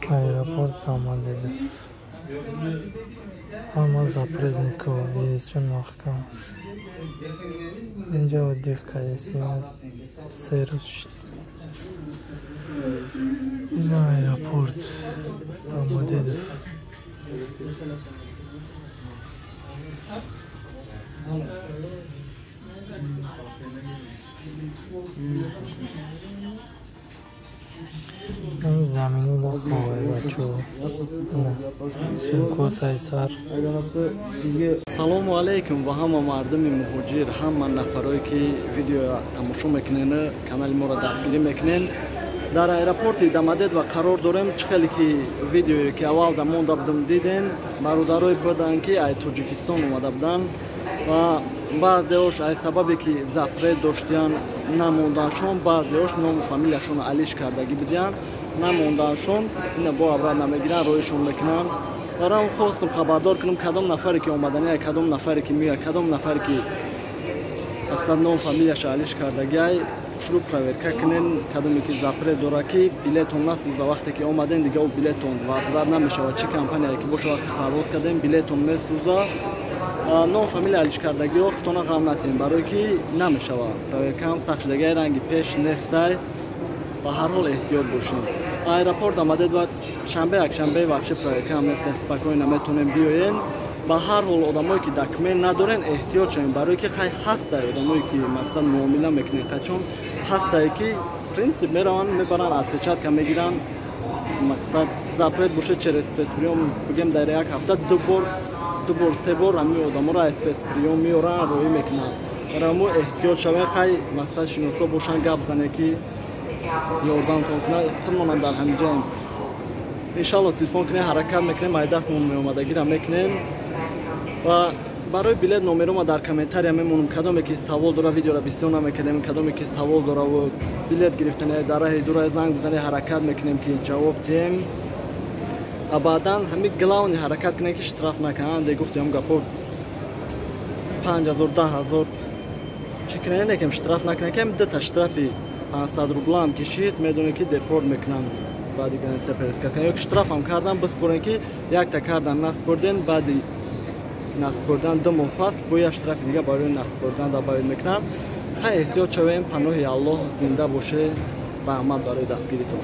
Аэропорт Домодедов. Ҳама запретников въездчон маҳкам. Инҷа отдих кардем. 3 рӯз шуд. Ин аэропорт Домодедов. این زمینی دا خواه بچه سوکوت ایسر. سلام علیکم و همه مردم مهاجر، همه نفرایی که ویدیو تماشا میکنین کانال ما را دستگیری میکنین. در ایرپورت دامادد و قرار داریم. خیلی که ویدیویی که اول دمون دادم دیدین برادرای بودن که از تاجیکستان اومده بودن و بعضیش از سببی که زپرت داشتن نموندنشون، بعضیش نام فامیلشون علیش کردگی بودن نموندنشون، اینا با اول نمیگیرن رویشون میکنن. برام خواستم خبردار کنم کدام نفری که اومدنه، کدام نفری که میاد، کدام نفری که اقصد نام فامیلش علیش کردگی شروع پرویرکا کنین. کدامی که زپرت داره که بلیتون نست وقتی که اومدن دیگه او بلیتون وارد نمیشه و چی کمپانی که باشه وقتی پرواز کردیم بلیتون میسوزه. نام فامیل علیش کردگی و خودتون غم نتین برای که نمیشه و پرویرکا هم سخت شدگی رنگی پیش نیسته و هر حال احتیاط باشین. ایرپورت دامادد و شنبه یک شنبه واقعی پرویرکا هم نیست پاکوی نمیتونیم بیاین. با هر حال آدمایی که دکمه ندارن احتیاط کنین برای که خیلی هسته آدمایی که مثلا معامله میکنن چون هسته که پرینسیپ میروان میبرن اتچات که میگیرن مقصد زپرت باشه چه اسپیس پریوم بگیم در یک هفته دو بار سه بار همین آدما را اسپیس پریوم میارن روی میکنن. برای ما احتیاط شوین خیلی مثلا شناسا باشن گپ زنه که یاردم کنه خودمون در همینجا انشالله تلفن کنه حرکت میکنیم ما دستمون میومدگی را میکنیم و برای بلیت نمره ما در کامنتاری میمونم. کدامی که سوال داره ویدیو را بسیار نمیکنیم، کدامی که سوال داره و بلیت گرفتن در راه دور زنگ بزنه حرکت میکنیم که جواب دیم. بعداً همین گلاون حرکت کنه که اشتراف نکنن دیگه گفتم گپور 5000 10000 چی کنه نکیم اشتراف نکنه که دو تا اشترافی 500 روبل هم کشید میدونه که دپورت میکنن. بعد دیگه سپرس کردن یک اشتراف هم کردن بسپرن که یک تا کردن نسپردن بعدی نسپردن دو ماه پس با یک اشتراف دیگه برای نسپردن دا باید میکنن. خیلی احتیاط شویم. پناه الله زنده باشه و احمد برای دستگیریتون.